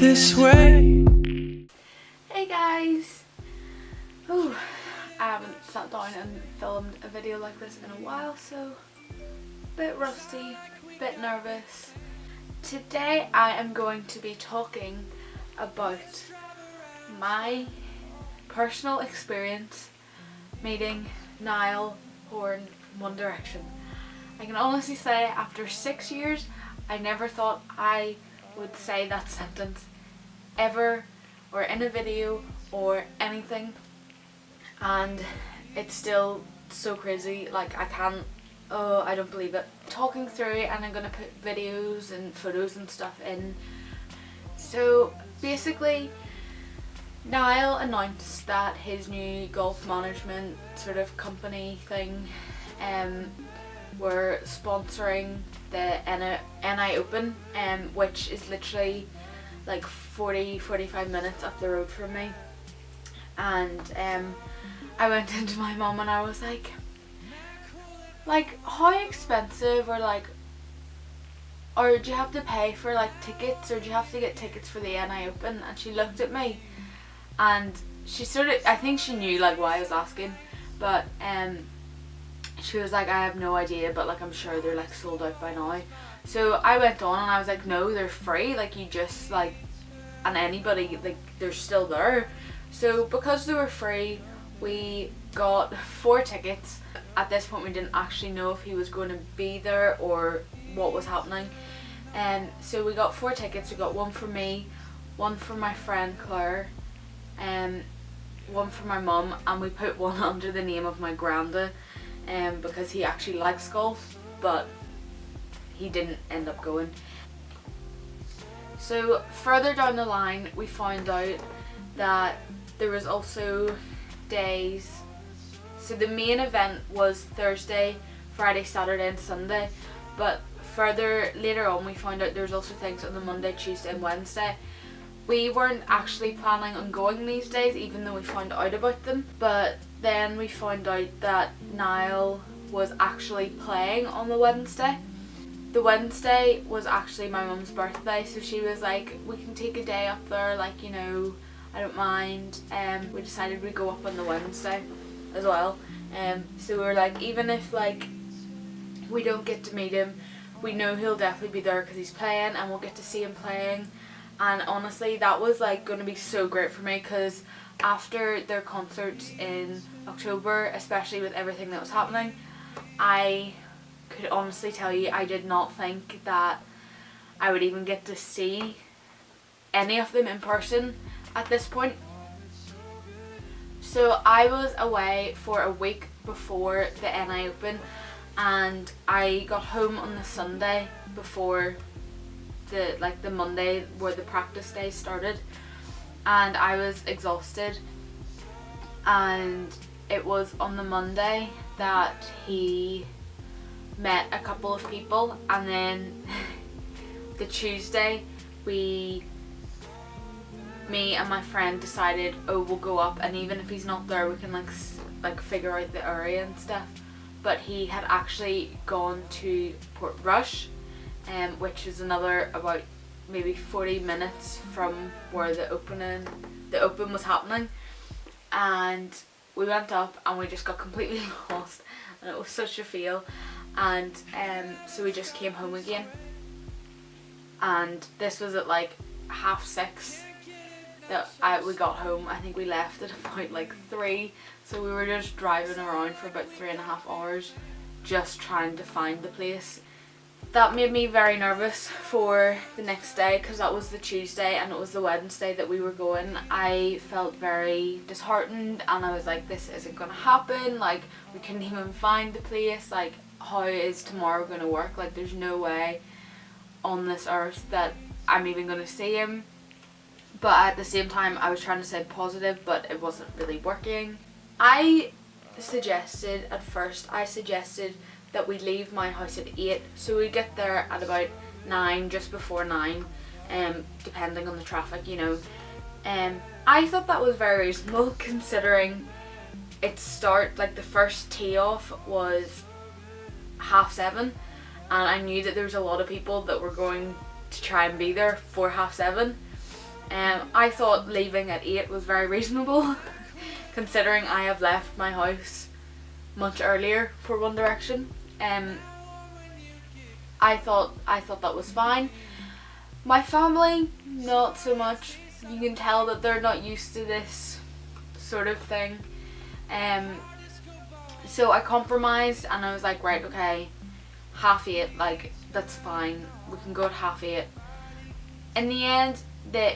this way. Hey guys! Oh, I haven't sat down and filmed a video like this in a while, so a bit rusty, a bit nervous. Today I am going to be talking about my personal experience meeting Niall Horan from One Direction. I can honestly say after 6 years I never thought I would say that sentence ever, or in a video or anything, and it's still so crazy. Like I don't believe it. Talking through it, and I'm gonna put videos and photos and stuff in. So basically Niall announced that his new golf management sort of company thing were sponsoring the NI Open, which is literally like 40-45 minutes up the road from me. And I went into my mum and I was like how expensive, or do you have to pay for like tickets, or do you have to get tickets for the NI Open? And she looked at me and she I think she knew like why I was asking, but she was like, I have no idea, but like I'm sure they're like sold out by now. So I went on and I was like, no, they're free, like you just like, and anybody, like they're still there. So because they were free, we got 4 tickets. At this point we didn't actually know if he was going to be there or what was happening, and so we got 4 tickets. We got one for me, one for my friend Claire, and one for my mum, and we put one under the name of my granda, because he actually likes golf but he didn't end up going. So further down the line we found out that there was also days. So the main event was Thursday, Friday, Saturday and Sunday, but later on we found out there's also things on the Monday, Tuesday and Wednesday. We weren't actually planning on going these days, even though we found out about them, but then we found out that Niall was actually playing on the Wednesday. The Wednesday was actually my mum's birthday, so she was like, we can take a day up there, like, you know, I don't mind. We decided we'd go up on the Wednesday as well. So we were like, even if like we don't get to meet him, we know he'll definitely be there because he's playing and we'll get to see him playing. And honestly that was like going to be so great for me, because after their concerts in October, especially with everything that was happening, I could honestly tell you I did not think that I would even get to see any of them in person at this point. So I was away for a week before the NI Open, and I got home on the Sunday before the Monday where the practice day started, and I was exhausted. And it was on the Monday that he met a couple of people, and then the Tuesday me and my friend decided, oh, we'll go up, and even if he's not there we can like figure out the area and stuff. But he had actually gone to Portrush, which is another about maybe 40 minutes from where the open was happening. And we went up and we just got completely lost, and it was such a feel. And so we just came home again, and this was at like 6:30 that we got home. I think we left at about like 3, so we were just driving around for about 3.5 hours just trying to find the place. That made me very nervous for the next day, because that was the Tuesday and it was the Wednesday that we were going. I felt very disheartened and I was like, this isn't gonna happen, like we couldn't even find the place, like how is tomorrow gonna work? Like there's no way on this earth that I'm even gonna see him. But at the same time I was trying to stay positive, but it wasn't really working. I suggested that we leave my house at 8, so we get there at about 9, just before 9, depending on the traffic, you know. I thought that was very reasonable, considering the first tee off was 7:30, and I knew that there was a lot of people that were going to try and be there for 7:30. I thought leaving at 8 was very reasonable considering I have left my house much earlier for One Direction. I thought that was fine. My family, not so much. You can tell that they're not used to this sort of thing. So I compromised and I was like, right, okay, 8:30, like that's fine. We can go at 8:30. In the end,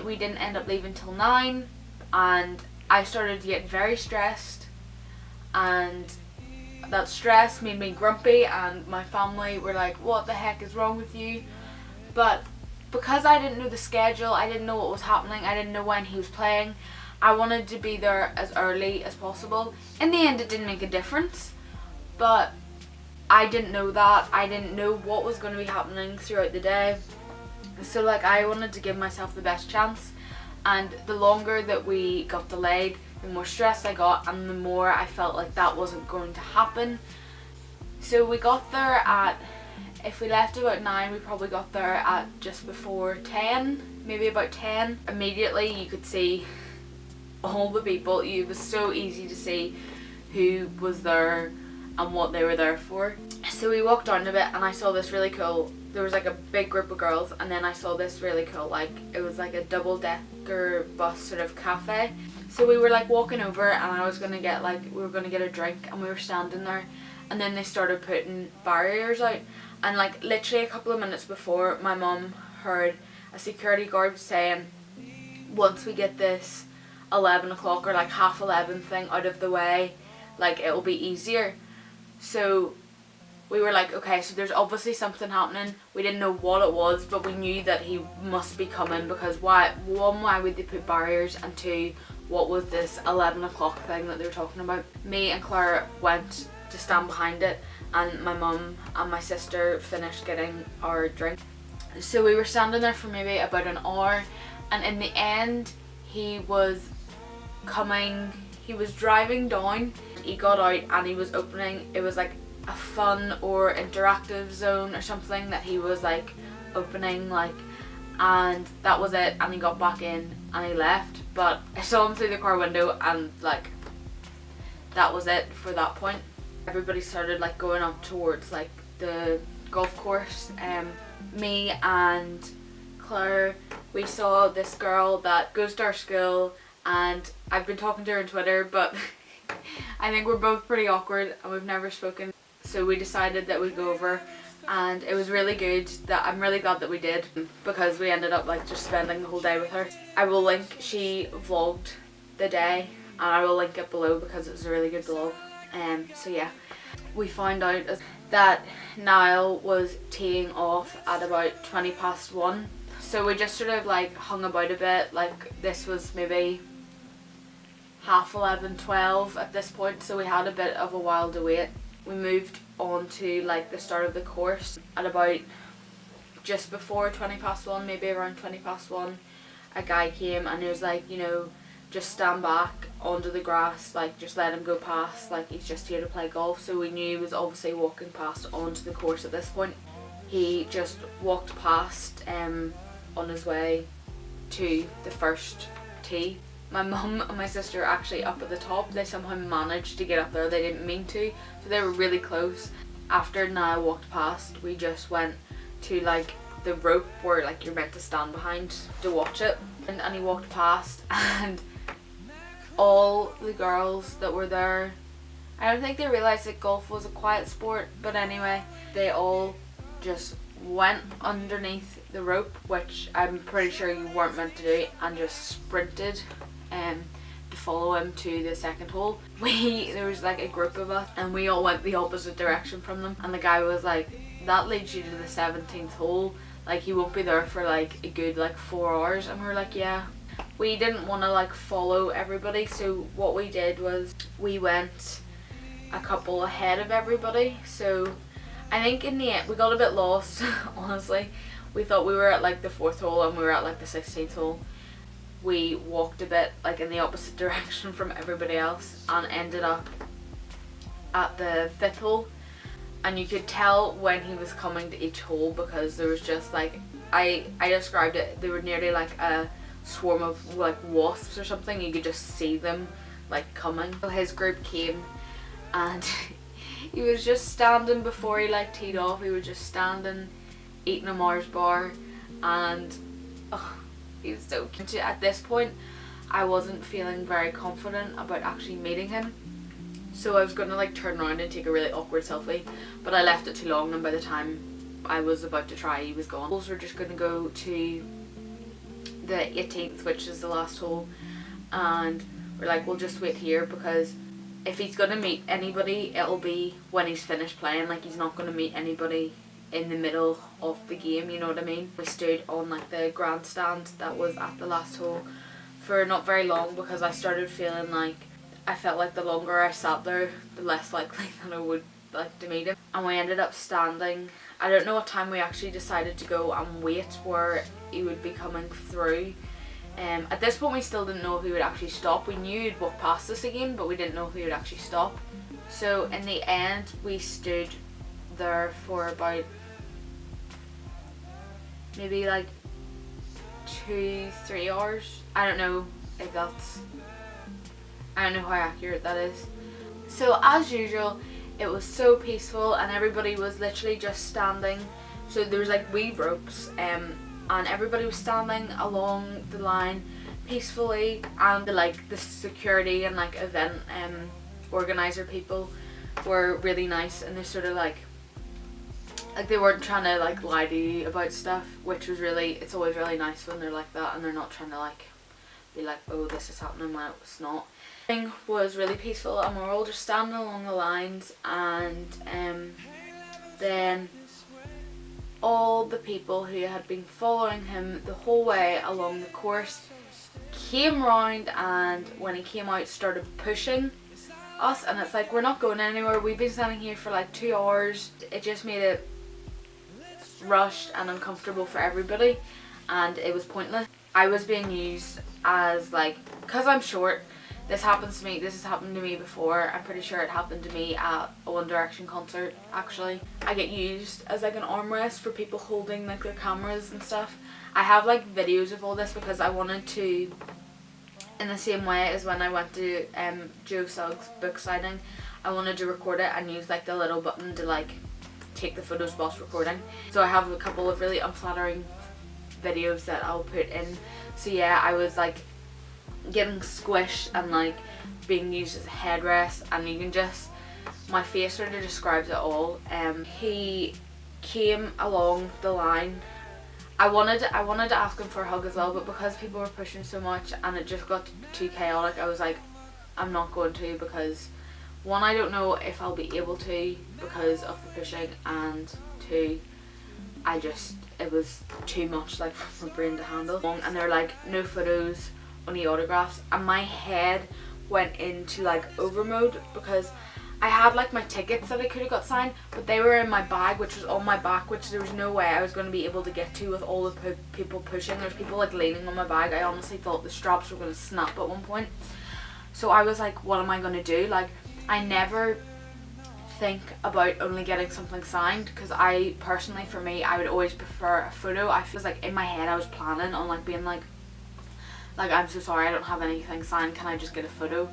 we didn't end up leaving till 9, and I started to get very stressed, and that stress made me grumpy, and my family were like, what the heck is wrong with you? But because I didn't know the schedule, I didn't know what was happening, I didn't know when he was playing, I wanted to be there as early as possible. In the end, it didn't make a difference, but I didn't know that. I didn't know what was going to be happening throughout the day. So like, I wanted to give myself the best chance, and the longer that we got delayed, the more stressed I got, and the more I felt like that wasn't going to happen. So we got there at, if we left about 9, we probably got there at just before 10, maybe about 10. Immediately you could see all the people. It was so easy to see who was there and what they were there for. So we walked down a bit and I saw this really cool, there was like a big group of girls, and then I saw this really cool, like it was like a double-decker bus sort of cafe. So we were like walking over, and I was gonna get we were gonna get a drink, and we were standing there, and then they started putting barriers out, and like literally a couple of minutes before, my mum heard a security guard saying, once we get this 11 o'clock or like 11:30 thing out of the way, like it'll be easier. So we were like, okay, so there's obviously something happening. We didn't know what it was, but we knew that he must be coming, because why would they put barriers, and 2, what was this 11 o'clock thing that they were talking about? Me and Clara went to stand behind it, and my mum and my sister finished getting our drink. So we were standing there for maybe about an hour, and in the end he was driving down. He got out and he was opening, it was like a fun or interactive zone or something that he was like opening, like, and that was it, and he got back in and he left. But I saw him through the car window, and like that was it for that point. Everybody started like going up towards like the golf course. Me and Claire, we saw this girl that goes to our school, and I've been talking to her on Twitter, but I think we're both pretty awkward and we've never spoken. So we decided that we'd go over, and it was really good. I'm really glad that we did, because we ended up like just spending the whole day with her. I will link, she vlogged the day, and I will link it below because it was a really good vlog. So yeah, we found out that Niall was teeing off at about 1:20. So we just sort of like hung about a bit, like this was maybe 11:30, 12 at this point, so we had a bit of a while to wait. We moved on to like the start of the course at about just before 1:20, maybe around 1:20. A guy came and he was like, you know, just stand back onto the grass, like just let him go past, like he's just here to play golf. So we knew he was obviously walking past onto the course at this point. He just walked past on his way to the first tee. My mum and my sister are actually up at the top. They somehow managed to get up there. They didn't mean to, so they were really close. After Niall walked past, we just went to like the rope where like you're meant to stand behind to watch it, and he walked past, and all the girls that were there, I don't think they realised that golf was a quiet sport, but anyway, they all just went underneath the rope, which I'm pretty sure you weren't meant to do, and just sprinted to follow him to the second hole. There was like a group of us, and we all went the opposite direction from them, and the guy was like, that leads you to the 17th hole, like he won't be there for like a good like 4 hours. And we were like, yeah. We didn't want to like follow everybody, so what we did was we went a couple ahead of everybody. So I think in the end we got a bit lost. Honestly, we thought we were at like the 4th hole and we were at like the 16th hole. We walked a bit like in the opposite direction from everybody else and ended up at the 5th hole, and you could tell when he was coming to each hole because there was just like, I described it, they were nearly like a swarm of like wasps or something. You could just see them like coming. So his group came and he was just standing before he like teed off. He was just standing eating a Mars bar, and oh, he was so cute. At this point I wasn't feeling very confident about actually meeting him, so I was gonna like turn around and take a really awkward selfie, but I left it too long, and by the time I was about to try, he was gone. We're just gonna go to the 18th, which is the last hole, and we're like, we'll just wait here, because if he's gonna meet anybody, it'll be when he's finished playing. Like, he's not gonna meet anybody in the middle of the game, you know what I mean? We stood on like the grandstand that was at the last hole for not very long, because I started feeling like, I felt like the longer I sat there, the less likely that I would like to meet him. And we ended up standing, I don't know what time we actually decided to go and wait where he would be coming through. At this point we still didn't know if he would actually stop. We knew he'd walk past us again, but we didn't know if he would actually stop. So in the end we stood there for about maybe like 2-3 hours. I don't know if that's, I don't know how accurate that is. So as usual, it was so peaceful and everybody was literally just standing. So there was like wee ropes and everybody was standing along the line peacefully, and the security and like event organizer people were really nice, and they sort of like they weren't trying to like lie to you about stuff, which was really, it's always really nice when they're like that and they're not trying to like be like, oh, this is happening when it's not. Everything was really peaceful and we were all just standing along the lines, and then all the people who had been following him the whole way along the course came round, and when he came out started pushing us, and it's like, we're not going anywhere, we've been standing here for like 2 hours. It just made it rushed and uncomfortable for everybody, and it was pointless. I was being used as like, because I'm short, this happens to me, this has happened to me before, I'm pretty sure it happened to me at a One Direction concert actually. I get used as like an armrest for people holding like their cameras and stuff. I have like videos of all this because I wanted to, in the same way as when I went to Joe Suggs' book signing, I wanted to record it and use like the little button to like take the photos whilst recording. So I have a couple of really unflattering videos that I'll put in. So yeah, I was like getting squished and like being used as a headrest, and you can just, my face sort of describes it all. He came along the line. I wanted to ask him for a hug as well, but because people were pushing so much and it just got too chaotic, I was like, I'm not going to, because one, I don't know if I'll be able to because of the pushing, and two, it was too much like for my brain to handle. And they're like, no photos, only autographs, and my head went into like over mode because I had like my tickets that I could have got signed, but they were in my bag, which was on my back, which there was no way I was going to be able to get to with all the people pushing. There's people like leaning on my bag. I honestly thought the straps were going to snap at one point. So I was like, what am I going to do? Like, I never think about only getting something signed, because I personally, for me, I would always prefer a photo. I feel like in my head I was planning on like being like, I'm so sorry, I don't have anything signed, can I just get a photo?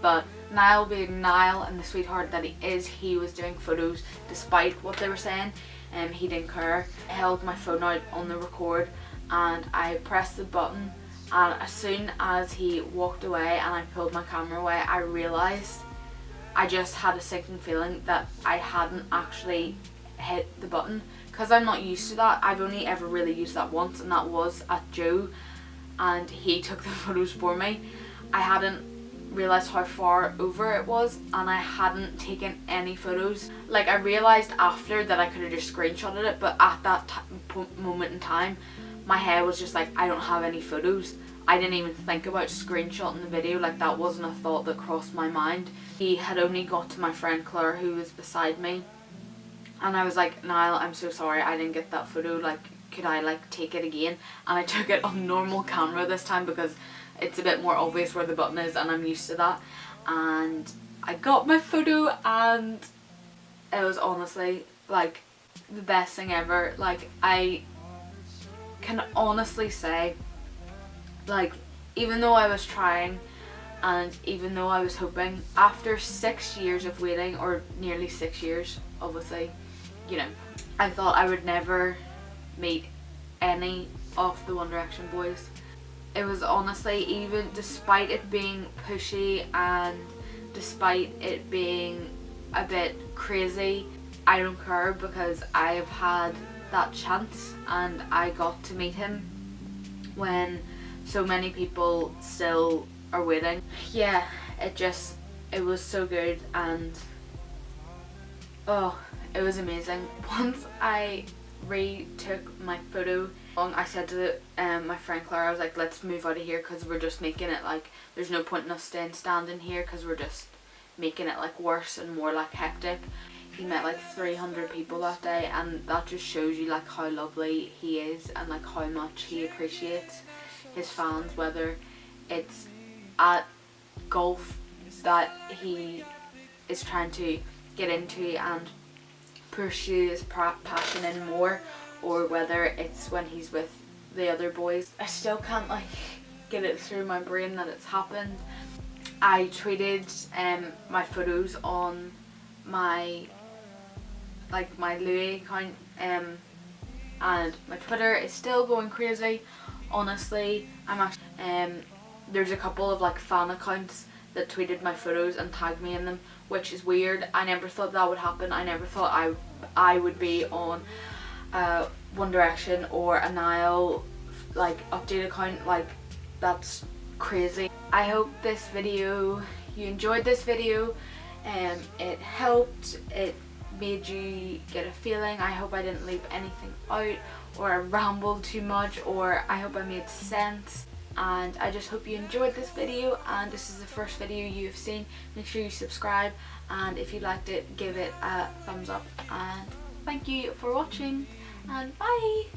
But Niall, being Niall and the sweetheart that he is, he was doing photos despite what they were saying, and he didn't care. I held my phone out on the record and I pressed the button, and as soon as he walked away and I pulled my camera away, I realised, I just had a sinking feeling that I hadn't actually hit the button, because I'm not used to that. I've only ever really used that once, and that was at Joe, and he took the photos for me. I hadn't realised how far over it was, and I hadn't taken any photos. Like, I realised after that I could have just screenshotted it, but at that moment in time my head was just like, I don't have any photos. I didn't even think about screenshotting the video, like that wasn't a thought that crossed my mind. He had only got to my friend Claire, who was beside me, and I was like, Niall, I'm so sorry I didn't get that photo, like could I like take it again? And I took it on normal camera this time because it's a bit more obvious where the button is and I'm used to that. And I got my photo, and it was honestly like the best thing ever. Like, I can honestly say Like, even though I was trying and even though I was hoping, after 6 years of waiting, or nearly 6 years obviously, you know, I thought I would never meet any of the One Direction boys. It was honestly, even despite it being pushy and despite it being a bit crazy, I don't care, because I have had that chance and I got to meet him when so many people still are waiting. Yeah, it was so good, and oh, it was amazing. Once I retook my photo, I said to my friend Clara, I was like, let's move out of here because we're just making it like, there's no point in us standing here because we're just making it like worse and more like hectic. He met like 300 people that day, and that just shows you like how lovely he is and like how much he appreciates his fans, whether it's at golf that he is trying to get into and pursue his passion in more, or whether it's when he's with the other boys. I still can't like get it through my brain that it's happened. I tweeted my photos on my Louis account, and my Twitter is still going crazy. Honestly, I'm actually there's a couple of like fan accounts that tweeted my photos and tagged me in them, which is weird. I never thought that would happen. I never thought I would be on One Direction or a Niall like update account. Like, that's crazy. I hope you enjoyed this video. It helped, it made you get a feeling. I hope I didn't leave anything out, or I rambled too much, or I hope I made sense. And I just hope you enjoyed this video, and this is the first video you've seen. Make sure you subscribe, and if you liked it, give it a thumbs up, and thank you for watching, and bye!